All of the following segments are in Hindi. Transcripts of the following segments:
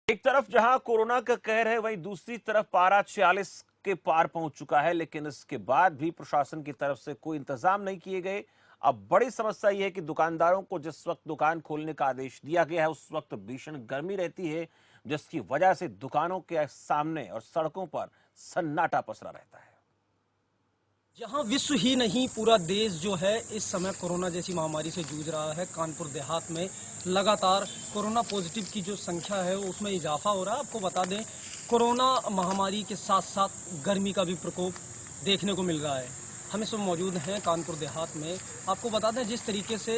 एक तरफ जहां कोरोना का कहर है, वहीं दूसरी तरफ पारा 46 के पार पहुंच चुका है। लेकिन इसके बाद भी प्रशासन की तरफ से कोई इंतजाम नहीं किए गए। अब बड़ी समस्या यह है कि दुकानदारों को जिस वक्त दुकान खोलने का आदेश दिया गया है, उस वक्त भीषण गर्मी रहती है, जिसकी वजह से दुकानों के सामने और सड़कों पर सन्नाटा पसरा रहता है। जहां विश्व ही नहीं पूरा देश जो है इस समय कोरोना जैसी महामारी से जूझ रहा है, कानपुर देहात में लगातार कोरोना पॉजिटिव की जो संख्या है उसमें इजाफा हो रहा है। आपको बता दें, कोरोना महामारी के साथ साथ गर्मी का भी प्रकोप देखने को मिल रहा है। हम इस समय मौजूद हैं कानपुर देहात में। आपको बता दें, जिस तरीके से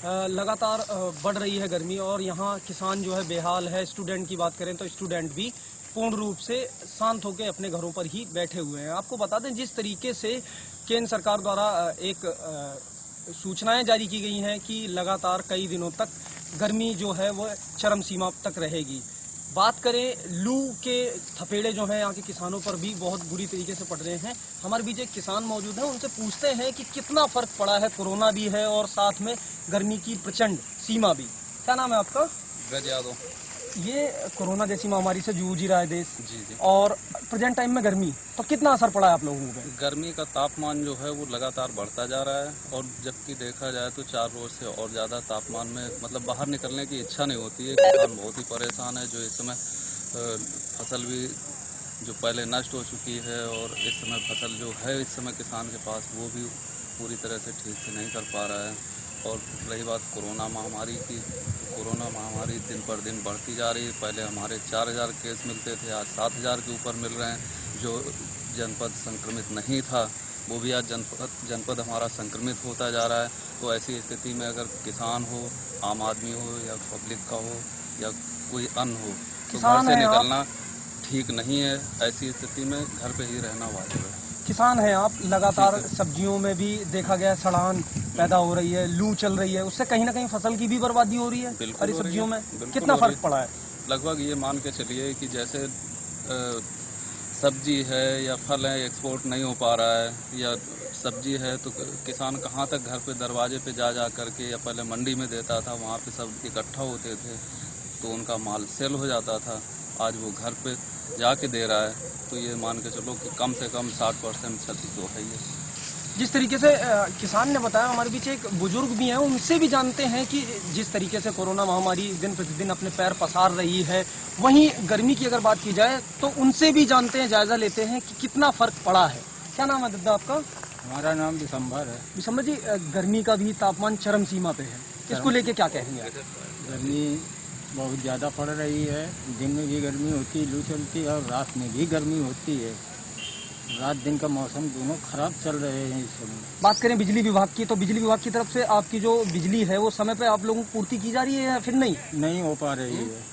लगातार बढ़ रही है गर्मी और यहाँ किसान जो है बेहाल है। स्टूडेंट की बात करें तो स्टूडेंट भी पूर्ण रूप से शांत होकर अपने घरों पर ही बैठे हुए हैं। आपको बता दें, जिस तरीके से केंद्र सरकार द्वारा एक सूचनाएं जारी की गई हैं कि लगातार कई दिनों तक गर्मी जो है वो चरम सीमा तक रहेगी। बात करें लू के थपेड़े जो हैं यहाँ के किसानों पर भी बहुत बुरी तरीके से पड़ रहे हैं। हमारे बीच एक किसान मौजूद है, उनसे पूछते हैं कि कितना फर्क पड़ा है। कोरोना भी है और साथ में गर्मी की प्रचंड सीमा भी। क्या नाम है आपका? ब्रज यादव। ये कोरोना जैसी महामारी से जूझ ही रहा है देश जी। और प्रेजेंट टाइम में गर्मी, तो कितना असर पड़ा है आप लोगों पे? गर्मी का तापमान जो है वो लगातार बढ़ता जा रहा है और जबकि देखा जाए तो 4 रोज से और ज़्यादा तापमान में मतलब बाहर निकलने की इच्छा नहीं होती है। किसान बहुत ही परेशान है। जो इस समय फसल भी जो पहले नष्ट हो चुकी है और इस समय फसल जो है इस समय किसान के पास वो भी पूरी तरह से ठीक से नहीं कर पा रहा है। और रही बात कोरोना महामारी की, कोरोना महामारी दिन पर दिन बढ़ती जा रही है। पहले हमारे 4000 केस मिलते थे, आज 7000 के ऊपर मिल रहे हैं। जो जनपद संक्रमित नहीं था वो भी आज जनपद हमारा संक्रमित होता जा रहा है। तो ऐसी स्थिति में अगर किसान हो, आम आदमी हो या पब्लिक का हो या कोई अन्य हो तो घर से निकलना ठीक नहीं है। ऐसी स्थिति में घर पे ही रहना वाजिब है। किसान हैं आप, लगातार सब्जियों में भी देखा गया सड़ान पैदा हो रही है, लू चल रही है, उससे कहीं ना कहीं फसल की भी बर्बादी हो रही है। हरी सब्जियों में कितना फर्क पड़ा है? लगभग ये मान के चलिए कि जैसे सब्जी है या फल है एक्सपोर्ट नहीं हो पा रहा है, या सब्जी है तो किसान कहाँ तक घर पे दरवाजे पे जा करके या पहले मंडी में देता था, वहाँ पे सब इकट्ठा होते थे तो उनका माल सेल हो जाता था। आज वो घर पे जाके दे रहा है तो ये मान के चलो कि कम से कम 60% क्षति तो है ही। जिस तरीके से किसान ने बताया, हमारे बीच एक बुजुर्ग भी हैं, उनसे भी जानते हैं कि जिस तरीके से कोरोना महामारी दिन प्रतिदिन अपने पैर पसार रही है, वहीं गर्मी की अगर बात की जाए तो उनसे भी जानते हैं, जायजा लेते हैं कि कितना फर्क पड़ा है। क्या नाम है दादा आपका? हमारा नाम दिसंबर है। दिसंबर जी, गर्मी का भी तापमान चरम सीमा पे है, इसको लेके क्या कहेंगे? गर्मी बहुत ज़्यादा पड़ रही है। दिन में भी गर्मी होती है, लू चलती है, और रात में भी गर्मी होती है। रात दिन का मौसम दोनों खराब चल रहे हैं इस समय। बात करें बिजली विभाग की, तो बिजली विभाग की तरफ से आपकी जो बिजली है वो समय पे आप लोगों को पूर्ति की जा रही है या फिर नहीं? नहीं हो पा रही है।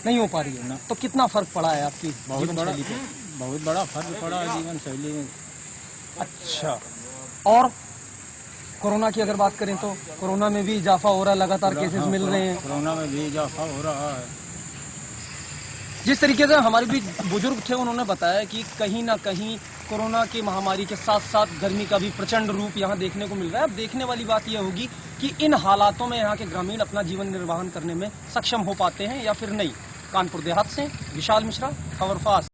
नहीं हो पा रही है ना? तो कितना फर्क पड़ा है आपकी जीवन शैली पे? बहुत बड़ा फर्क पड़ा है जीवन शैली में। अच्छा, और कोरोना की अगर बात करें तो कोरोना में भी इजाफा हो रहा है, लगातार केसेस मिल रहे हैं। कोरोना में भी इजाफा हो रहा है। जिस तरीके से हमारे भी बुजुर्ग थे, उन्होंने बताया कि कहीं ना कहीं कोरोना की महामारी के साथ साथ गर्मी का भी प्रचंड रूप यहाँ देखने को मिल रहा है। अब देखने वाली बात यह होगी कि इन हालातों में यहाँ के ग्रामीण अपना जीवन निर्वाहन करने में सक्षम हो पाते हैं या फिर नहीं। कानपुर देहात से विशाल मिश्रा, खबर फास्ट।